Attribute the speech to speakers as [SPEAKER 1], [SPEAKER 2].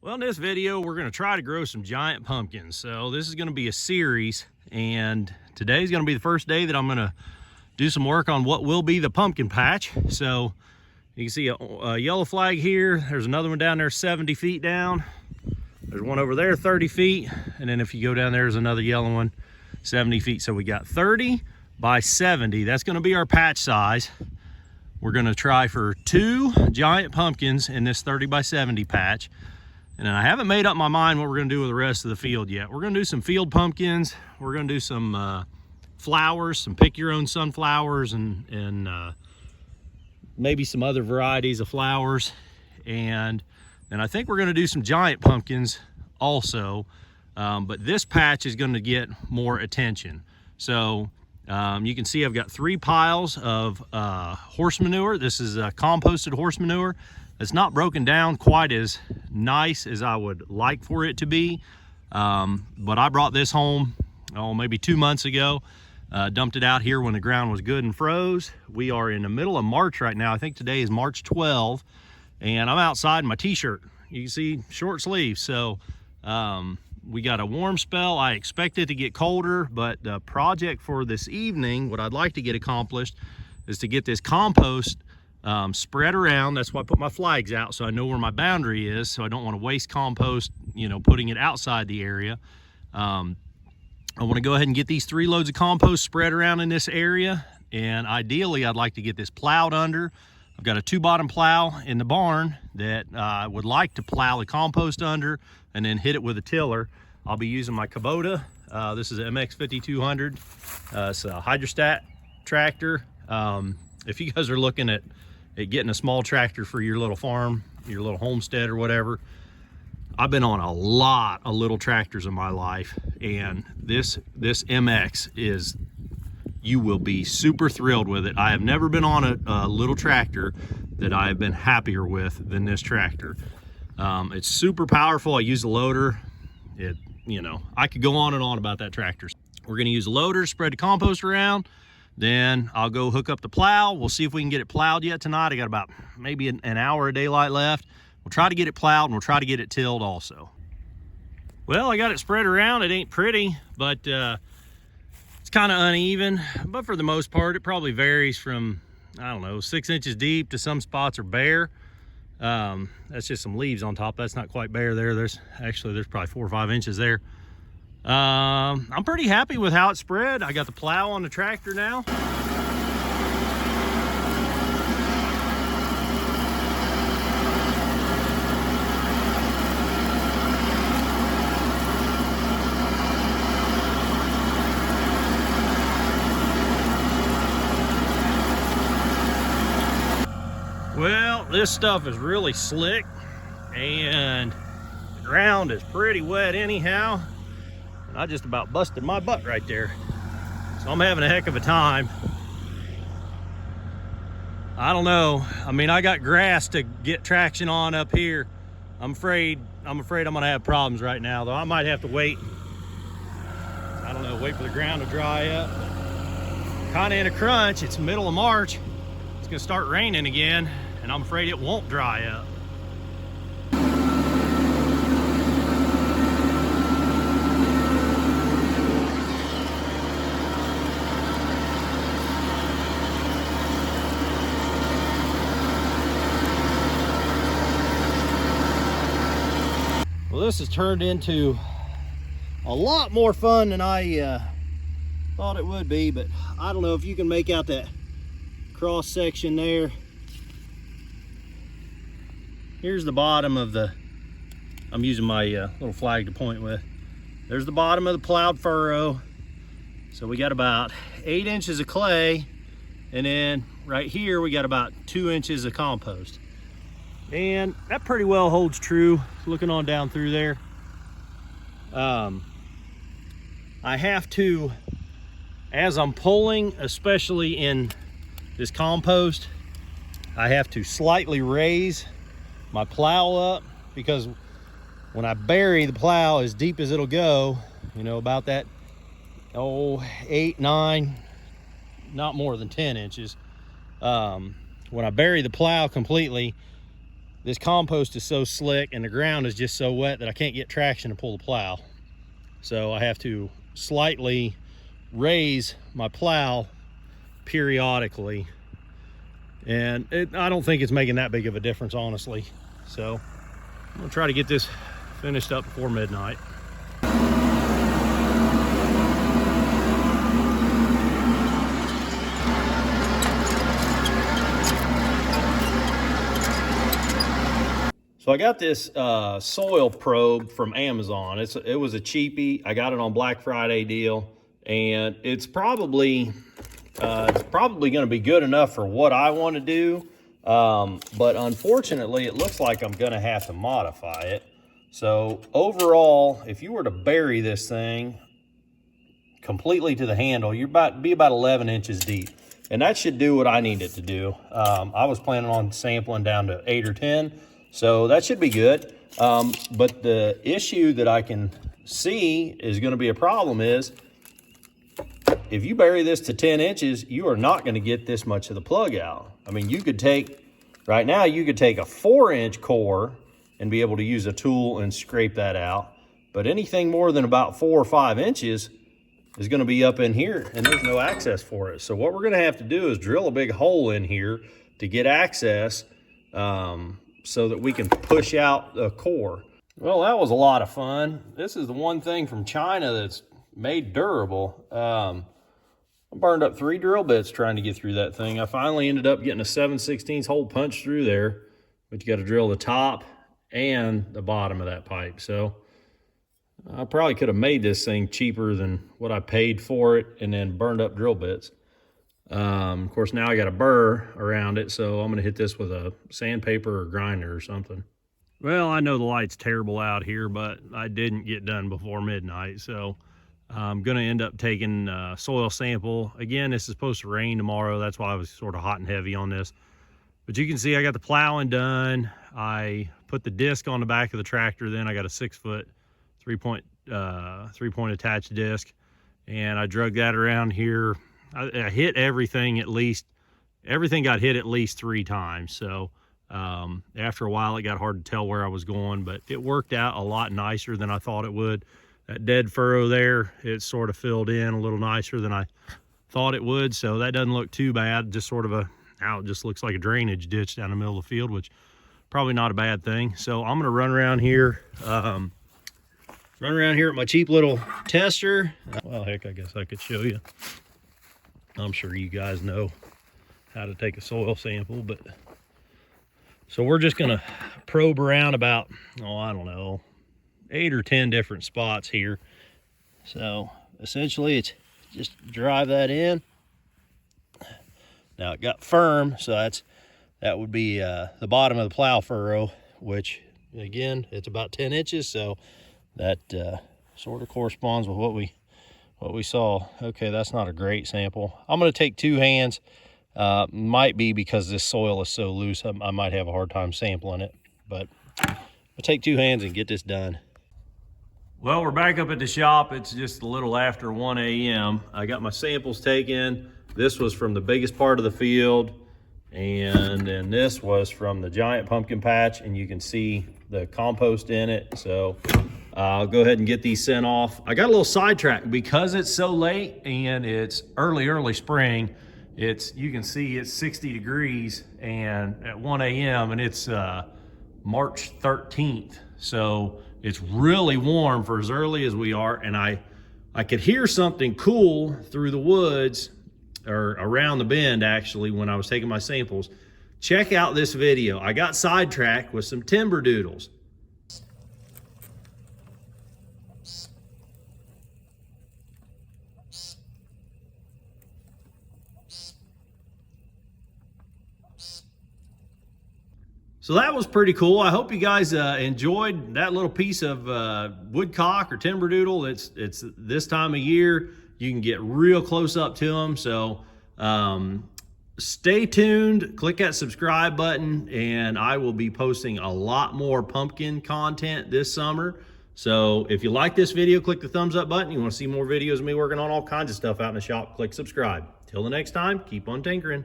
[SPEAKER 1] Well, in this video, we're going to try to grow some giant pumpkins. So this is going to be a series, and today's going to be the first day that I'm going to do some work on what will be the pumpkin patch. So you can see a yellow flag here. There's another one down there 70 feet down. There's one over there 30 feet. And then if you go down there, there's another yellow one 70 feet. So we got 30 by 70. That's going to be our patch size. We're going to try for 2 giant pumpkins in this 30 by 70 patch. And I haven't made up my mind what we're going to do with the rest of the field yet. We're going to do some field pumpkins. We're going to do some flowers, some pick your own sunflowers, and maybe some other varieties of flowers. And I think we're going to do some giant pumpkins also. But this patch is going to get more attention. So you can see I've got 3 piles of horse manure. This is composted horse manure. It's not broken down quite as nice as I would like for it to be, but I brought this home maybe 2 months ago. Dumped it out here when the ground was good and froze. We are in the middle of March right now. I think today is March 12, and I'm outside in my t-shirt. You can see short sleeves. So we got a warm spell. I expect it to get colder, but the project for this evening, what I'd like to get accomplished, is to get this compost spread around. That's why I put my flags out, so I know where my boundary is, so I don't want to waste compost, putting it outside the area. I want to go ahead and get these 3 loads of compost spread around in this area, and ideally I'd like to get this plowed under. I've got a 2-bottom plow in the barn that I would like to plow the compost under and then hit it with a tiller. I'll be using my Kubota. This is an MX 5200. It's a hydrostat tractor. If you guys are looking at getting a small tractor for your little farm, your little homestead or whatever, I've been on a lot of little tractors in my life, and this MX is, you will be super thrilled with it. I have never been on a little tractor that I have been happier with than this tractor. It's super powerful. I use the loader. I could go on and on about that tractor. We're going to use a loader, spread the compost around. Then I'll go hook up the plow. We'll see if we can get it plowed yet tonight. I got about maybe an hour of daylight left. We'll try to get it plowed, and we'll try to get it tilled also. Well, I got it spread around. It ain't pretty, but it's kind of uneven. But for the most part, it probably varies from, 6 inches deep to some spots are bare. That's just some leaves on top. That's not quite bare there. There's probably 4 or 5 inches there. I'm pretty happy with how it's spread. I got the plow on the tractor now. Well, this stuff is really slick, and the ground is pretty wet anyhow. I just about busted my butt right there. So I'm having a heck of a time. I don't know. I got grass to get traction on up here. I'm afraid I'm gonna have problems right now, though. I might have to wait. I don't know, wait for the ground to dry up. Kinda in a crunch. It's the middle of March. It's gonna start raining again, and I'm afraid it won't dry up. Well, this has turned into a lot more fun than I thought it would be, but I don't know if you can make out that cross section there. Here's the bottom of I'm using my little flag to point with. There's the bottom of the plowed furrow. So we got about 8 inches of clay, and then right here we got about 2 inches of compost. And that pretty well holds true looking on down through there. I have to, as I'm pulling, especially in this compost, I have to slightly raise my plow up, because when I bury the plow as deep as it'll go, about that 8, 9, not more than 10 inches, when I bury the plow completely, this compost is so slick and the ground is just so wet that I can't get traction to pull the plow. So I have to slightly raise my plow periodically. And I don't think it's making that big of a difference, honestly. So I'm gonna try to get this finished up before midnight. So I got this soil probe from Amazon. It was a cheapie. I got it on Black Friday deal, and it's probably going to be good enough for what I want to do. But unfortunately, it looks like I'm going to have to modify it. So overall, if you were to bury this thing completely to the handle, you're be about 11 inches deep. And that should do what I need it to do. I was planning on sampling down to 8 or 10. So that should be good. But the issue that I can see is going to be a problem is if you bury this to 10 inches, you are not going to get this much of the plug out. I mean, you could take, right now, you could take a 4-inch core and be able to use a tool and scrape that out. But anything more than about 4 or 5 inches is going to be up in here and there's no access for it. So what we're going to have to do is drill a big hole in here to get access, so that we can push out the core. Well, that was a lot of fun. This is the one thing from China that's made durable. I burned up 3 drill bits trying to get through that thing. I finally ended up getting a 7/16 hole punched through there, but you got to drill the top and the bottom of that pipe. So I probably could have made this thing cheaper than what I paid for it and then burned up drill bits. Of course, now I got a burr around it, so I'm going to hit this with a sandpaper or grinder or something. Well, I know the light's terrible out here, but I didn't get done before midnight, so I'm going to end up taking a soil sample. Again, this is supposed to rain tomorrow. That's why I was sort of hot and heavy on this. But you can see I got the plowing done. I put the disc on the back of the tractor. Then I got a 6-foot 3-point attached disc, and I drug that around here. I hit everything everything got hit at least 3 times. So after a while, it got hard to tell where I was going, but it worked out a lot nicer than I thought it would. That dead furrow there, it sort of filled in a little nicer than I thought it would. So that doesn't look too bad. Just sort of now it just looks like a drainage ditch down the middle of the field, which probably not a bad thing. So I'm going to run around here with my cheap little tester. Well, heck, I guess I could show you. I'm sure you guys know how to take a soil sample, but so we're just gonna probe around about, I don't know, 8 or 10 different spots here. So essentially it's just drive that in. Now it got firm, so that would be the bottom of the plow furrow, which again, it's about 10 inches. So that sort of corresponds with what we saw. Okay, that's not a great sample. I'm going to take 2 hands. Might be because this soil is so loose, I might have a hard time sampling it, but I'll take 2 hands and get this done. Well, we're back up at the shop. It's just a little after 1 a.m. I got my samples taken. This was from the biggest part of the field, and then this was from the giant pumpkin patch, and you can see the compost in it. So I'll go ahead and get these sent off. I got a little sidetracked because it's so late and it's early spring. You can see it's 60 degrees and at 1 a.m. and it's March 13th. So it's really warm for as early as we are. And I could hear something cool through the woods, or around the bend actually, when I was taking my samples. Check out this video. I got sidetracked with some timber doodles. So that was pretty cool. I hope you guys enjoyed that little piece of woodcock or timber doodle. It's this time of year, you can get real close up to them. So stay tuned, click that subscribe button, and I will be posting a lot more pumpkin content this summer. So if you like this video, click the thumbs up button. You want to see more videos of me working on all kinds of stuff out in the shop, click subscribe. Till the next time, keep on tinkering.